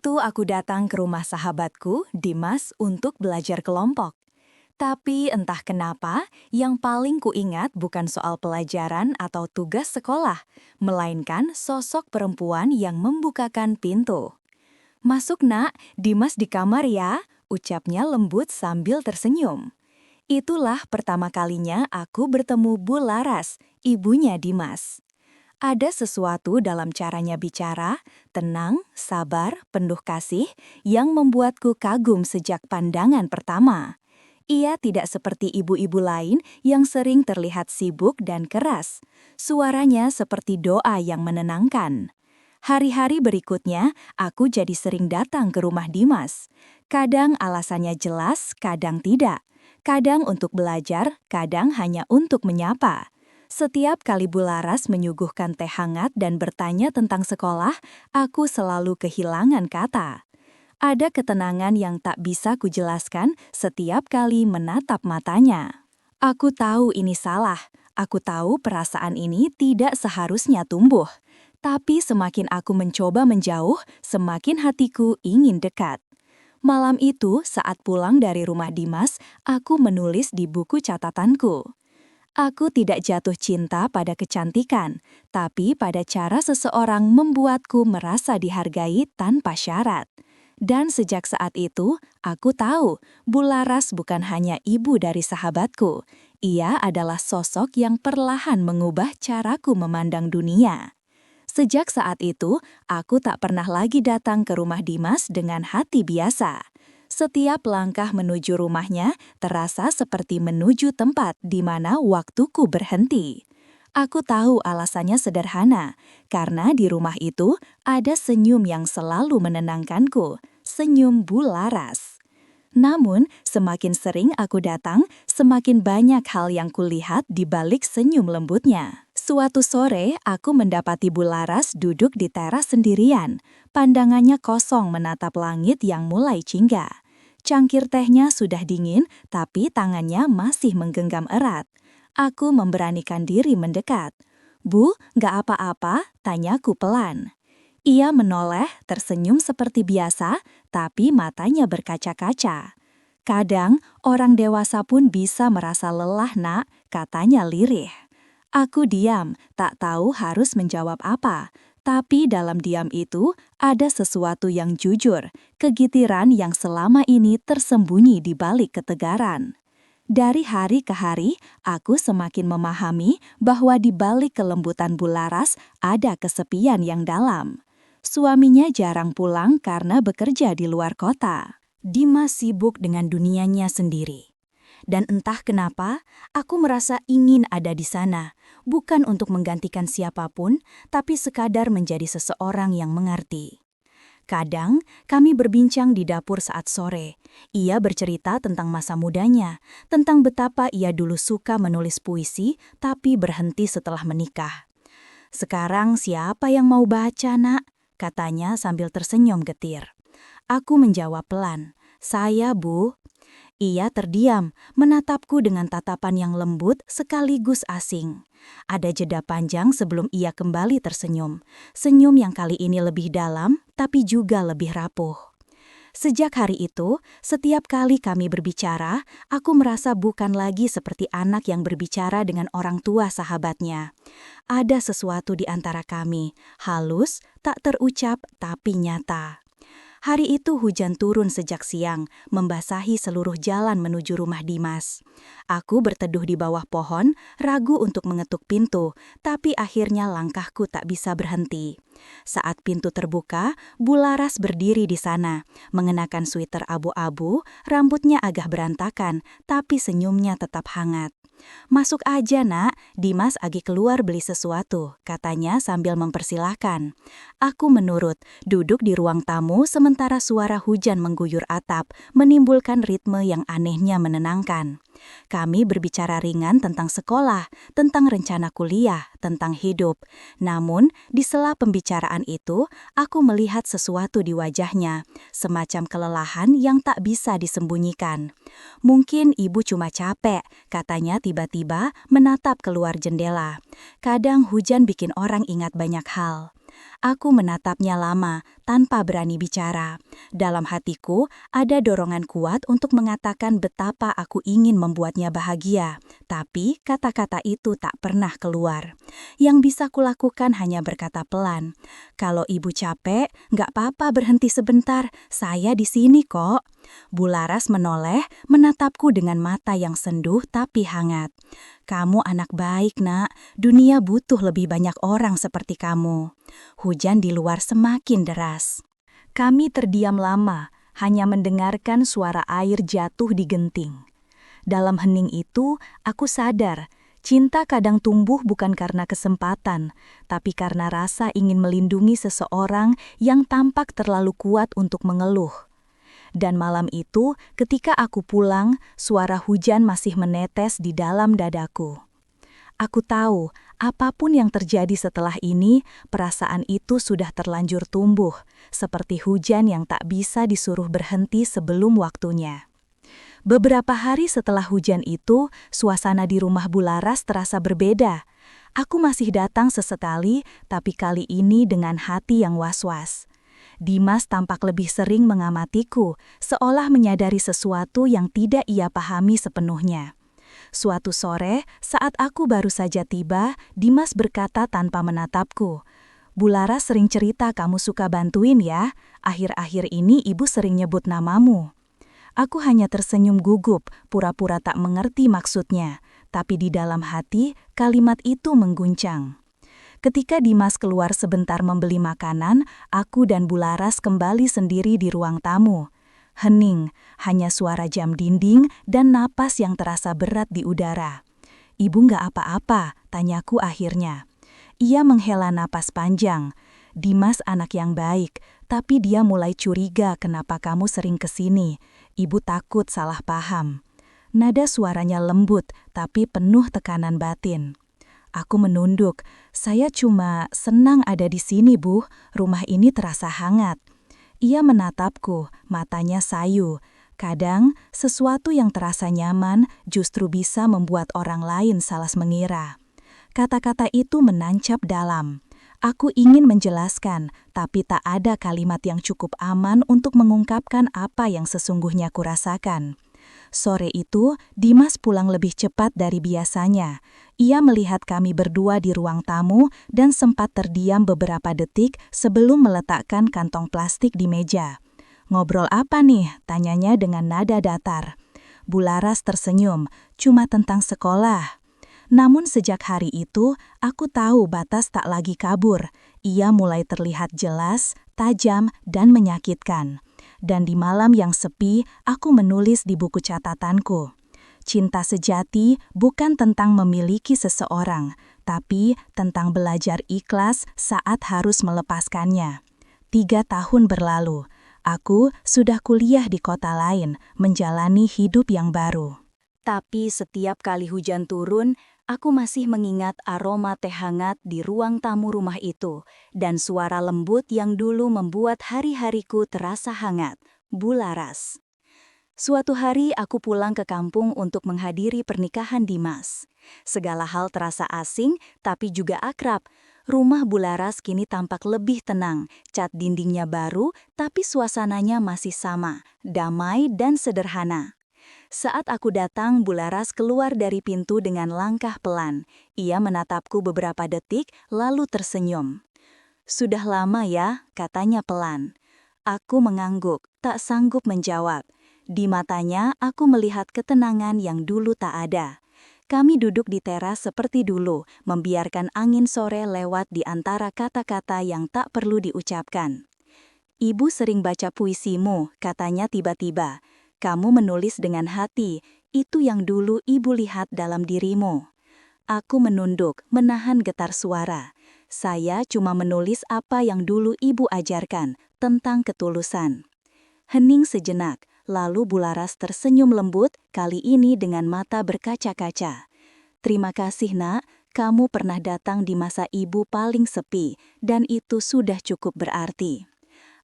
itu aku datang ke rumah sahabatku, Dimas, untuk belajar kelompok. Tapi entah kenapa, yang paling kuingat bukan soal pelajaran atau tugas sekolah, melainkan sosok perempuan yang membukakan pintu. "Masuk nak, Dimas di kamar ya," ucapnya lembut sambil tersenyum. Itulah pertama kalinya aku bertemu Bu Laras, ibunya Dimas. Ada sesuatu dalam caranya bicara, tenang, sabar, penuh kasih, yang membuatku kagum sejak pandangan pertama. Ia tidak seperti ibu-ibu lain yang sering terlihat sibuk dan keras. Suaranya seperti doa yang menenangkan. Hari-hari berikutnya, aku jadi sering datang ke rumah Dimas. Kadang alasannya jelas, kadang tidak. Kadang untuk belajar, kadang hanya untuk menyapa. Setiap kali Bu Laras menyuguhkan teh hangat dan bertanya tentang sekolah, aku selalu kehilangan kata. Ada ketenangan yang tak bisa kujelaskan setiap kali menatap matanya. Aku tahu ini salah. Aku tahu perasaan ini tidak seharusnya tumbuh. Tapi semakin aku mencoba menjauh, semakin hatiku ingin dekat. Malam itu, saat pulang dari rumah Dimas, aku menulis di buku catatanku. Aku tidak jatuh cinta pada kecantikan, tapi pada cara seseorang membuatku merasa dihargai tanpa syarat. Dan sejak saat itu, aku tahu Bu Laras bukan hanya ibu dari sahabatku. Ia adalah sosok yang perlahan mengubah caraku memandang dunia. Sejak saat itu, aku tak pernah lagi datang ke rumah Dimas dengan hati biasa. Setiap langkah menuju rumahnya terasa seperti menuju tempat di mana waktuku berhenti. Aku tahu alasannya sederhana, karena di rumah itu ada senyum yang selalu menenangkanku, senyum Bu Laras. Namun, semakin sering aku datang, semakin banyak hal yang kulihat di balik senyum lembutnya. Suatu sore, aku mendapati Bu Laras duduk di teras sendirian. Pandangannya kosong menatap langit yang mulai jingga. Cangkir tehnya sudah dingin, tapi tangannya masih menggenggam erat. Aku memberanikan diri mendekat. "Bu, nggak apa-apa?" tanyaku pelan. Ia menoleh, tersenyum seperti biasa, tapi matanya berkaca-kaca. "Kadang, orang dewasa pun bisa merasa lelah, Nak," katanya lirih. Aku diam, tak tahu harus menjawab apa. Tapi dalam diam itu, ada sesuatu yang jujur, kegitiran yang selama ini tersembunyi di balik ketegaran. Dari hari ke hari, aku semakin memahami bahwa di balik kelembutan Bu Laras ada kesepian yang dalam. Suaminya jarang pulang karena bekerja di luar kota. Dimas sibuk dengan dunianya sendiri. Dan entah kenapa, aku merasa ingin ada di sana, bukan untuk menggantikan siapapun, tapi sekadar menjadi seseorang yang mengerti. Kadang, kami berbincang di dapur saat sore. Ia bercerita tentang masa mudanya, tentang betapa ia dulu suka menulis puisi, tapi berhenti setelah menikah. "Sekarang siapa yang mau baca, Nak?" katanya sambil tersenyum getir. Aku menjawab pelan, "Saya, Bu." Ia terdiam, menatapku dengan tatapan yang lembut sekaligus asing. Ada jeda panjang sebelum ia kembali tersenyum. Senyum yang kali ini lebih dalam, tapi juga lebih rapuh. Sejak hari itu, setiap kali kami berbicara, aku merasa bukan lagi seperti anak yang berbicara dengan orang tua sahabatnya. Ada sesuatu di antara kami, halus, tak terucap, tapi nyata. Hari itu hujan turun sejak siang, membasahi seluruh jalan menuju rumah Dimas. Aku berteduh di bawah pohon, ragu untuk mengetuk pintu, tapi akhirnya langkahku tak bisa berhenti. Saat pintu terbuka, Bu Laras berdiri di sana, mengenakan sweater abu-abu, rambutnya agak berantakan, tapi senyumnya tetap hangat. "Masuk aja, Nak, Dimas lagi keluar beli sesuatu," katanya sambil mempersilahkan. Aku menurut, duduk di ruang tamu sementara suara hujan mengguyur atap, menimbulkan ritme yang anehnya menenangkan. Kami berbicara ringan tentang sekolah, tentang rencana kuliah, tentang hidup. Namun, di sela pembicaraan itu, aku melihat sesuatu di wajahnya, semacam kelelahan yang tak bisa disembunyikan. "Mungkin ibu cuma capek," katanya tiba-tiba menatap keluar jendela. Kadang hujan bikin orang ingat banyak hal. Aku menatapnya lama, tanpa berani bicara. Dalam hatiku, ada dorongan kuat untuk mengatakan betapa aku ingin membuatnya bahagia. Tapi, kata-kata itu tak pernah keluar. Yang bisa kulakukan hanya berkata pelan. Kalau ibu capek, nggak apa-apa berhenti sebentar, saya di sini kok. Bularas menoleh, menatapku dengan mata yang senduh tapi hangat. Kamu anak baik, Nak. Dunia butuh lebih banyak orang seperti kamu. Hujan di luar semakin deras. Kami terdiam lama, hanya mendengarkan suara air jatuh di genting. Dalam hening itu, aku sadar, cinta kadang tumbuh bukan karena kesempatan, tapi karena rasa ingin melindungi seseorang yang tampak terlalu kuat untuk mengeluh. Dan malam itu, ketika aku pulang, suara hujan masih menetes di dalam dadaku. Aku tahu, apapun yang terjadi setelah ini, perasaan itu sudah terlanjur tumbuh, seperti hujan yang tak bisa disuruh berhenti sebelum waktunya. Beberapa hari setelah hujan itu, suasana di rumah Bularas terasa berbeda. Aku masih datang sesekali, tapi kali ini dengan hati yang was-was. Dimas tampak lebih sering mengamatiku, seolah menyadari sesuatu yang tidak ia pahami sepenuhnya. Suatu sore, saat aku baru saja tiba, Dimas berkata tanpa menatapku, "Bularas sering cerita kamu suka bantuin ya, akhir-akhir ini ibu sering nyebut namamu." Aku hanya tersenyum gugup, pura-pura tak mengerti maksudnya, tapi di dalam hati, kalimat itu mengguncang. Ketika Dimas keluar sebentar membeli makanan, aku dan Bularas kembali sendiri di ruang tamu. Hening, hanya suara jam dinding dan napas yang terasa berat di udara. "Ibu nggak apa-apa?" tanyaku akhirnya. Ia menghela napas panjang. "Dimas anak yang baik, tapi dia mulai curiga kenapa kamu sering kesini. Ibu takut salah paham." Nada suaranya lembut, tapi penuh tekanan batin. Aku menunduk. "Saya cuma senang ada di sini, Bu. Rumah ini terasa hangat." Ia menatapku, matanya sayu. Kadang, sesuatu yang terasa nyaman justru bisa membuat orang lain salah mengira. Kata-kata itu menancap dalam. Aku ingin menjelaskan, tapi tak ada kalimat yang cukup aman untuk mengungkapkan apa yang sesungguhnya kurasakan. Sore itu, Dimas pulang lebih cepat dari biasanya. Ia melihat kami berdua di ruang tamu dan sempat terdiam beberapa detik sebelum meletakkan kantong plastik di meja. "Ngobrol apa nih?" tanyanya dengan nada datar. Bularas tersenyum, "Cuma tentang sekolah." Namun sejak hari itu, aku tahu batas tak lagi kabur. Ia mulai terlihat jelas, tajam, dan menyakitkan. Dan di malam yang sepi, aku menulis di buku catatanku. Cinta sejati bukan tentang memiliki seseorang, tapi tentang belajar ikhlas saat harus melepaskannya. 3 tahun berlalu, aku sudah kuliah di kota lain, menjalani hidup yang baru. Tapi setiap kali hujan turun, aku masih mengingat aroma teh hangat di ruang tamu rumah itu, dan suara lembut yang dulu membuat hari-hariku terasa hangat. Bularas. Suatu hari aku pulang ke kampung untuk menghadiri pernikahan Dimas. Segala hal terasa asing, tapi juga akrab. Rumah Bularas kini tampak lebih tenang, cat dindingnya baru, tapi suasananya masih sama, damai dan sederhana. Saat aku datang, Bularas keluar dari pintu dengan langkah pelan. Ia menatapku beberapa detik, lalu tersenyum. "Sudah lama ya," katanya pelan. Aku mengangguk, tak sanggup menjawab. Di matanya, aku melihat ketenangan yang dulu tak ada. Kami duduk di teras seperti dulu, membiarkan angin sore lewat di antara kata-kata yang tak perlu diucapkan. "Ibu sering baca puisimu," katanya tiba-tiba. "Kamu menulis dengan hati, itu yang dulu ibu lihat dalam dirimu." Aku menunduk, menahan getar suara. Saya cuma menulis apa yang dulu ibu ajarkan, tentang ketulusan. Hening sejenak, lalu Bularas tersenyum lembut, kali ini dengan mata berkaca-kaca. "Terima kasih, Nak. Kamu pernah datang di masa ibu paling sepi, dan itu sudah cukup berarti."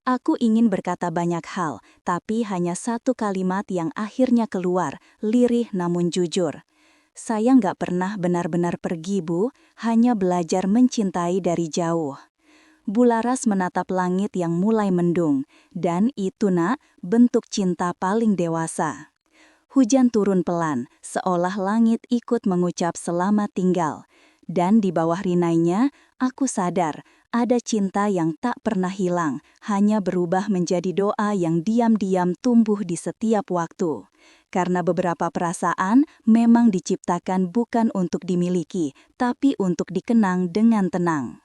Aku ingin berkata banyak hal, tapi hanya satu kalimat yang akhirnya keluar, lirih namun jujur. "Saya nggak pernah benar-benar pergi, Bu, hanya belajar mencintai dari jauh." Bularas menatap langit yang mulai mendung, dan itu nak, bentuk cinta paling dewasa. Hujan turun pelan, seolah langit ikut mengucap selamat tinggal. Dan di bawah rinainya, aku sadar ada cinta yang tak pernah hilang, hanya berubah menjadi doa yang diam-diam tumbuh di setiap waktu. Karena beberapa perasaan memang diciptakan bukan untuk dimiliki, tapi untuk dikenang dengan tenang.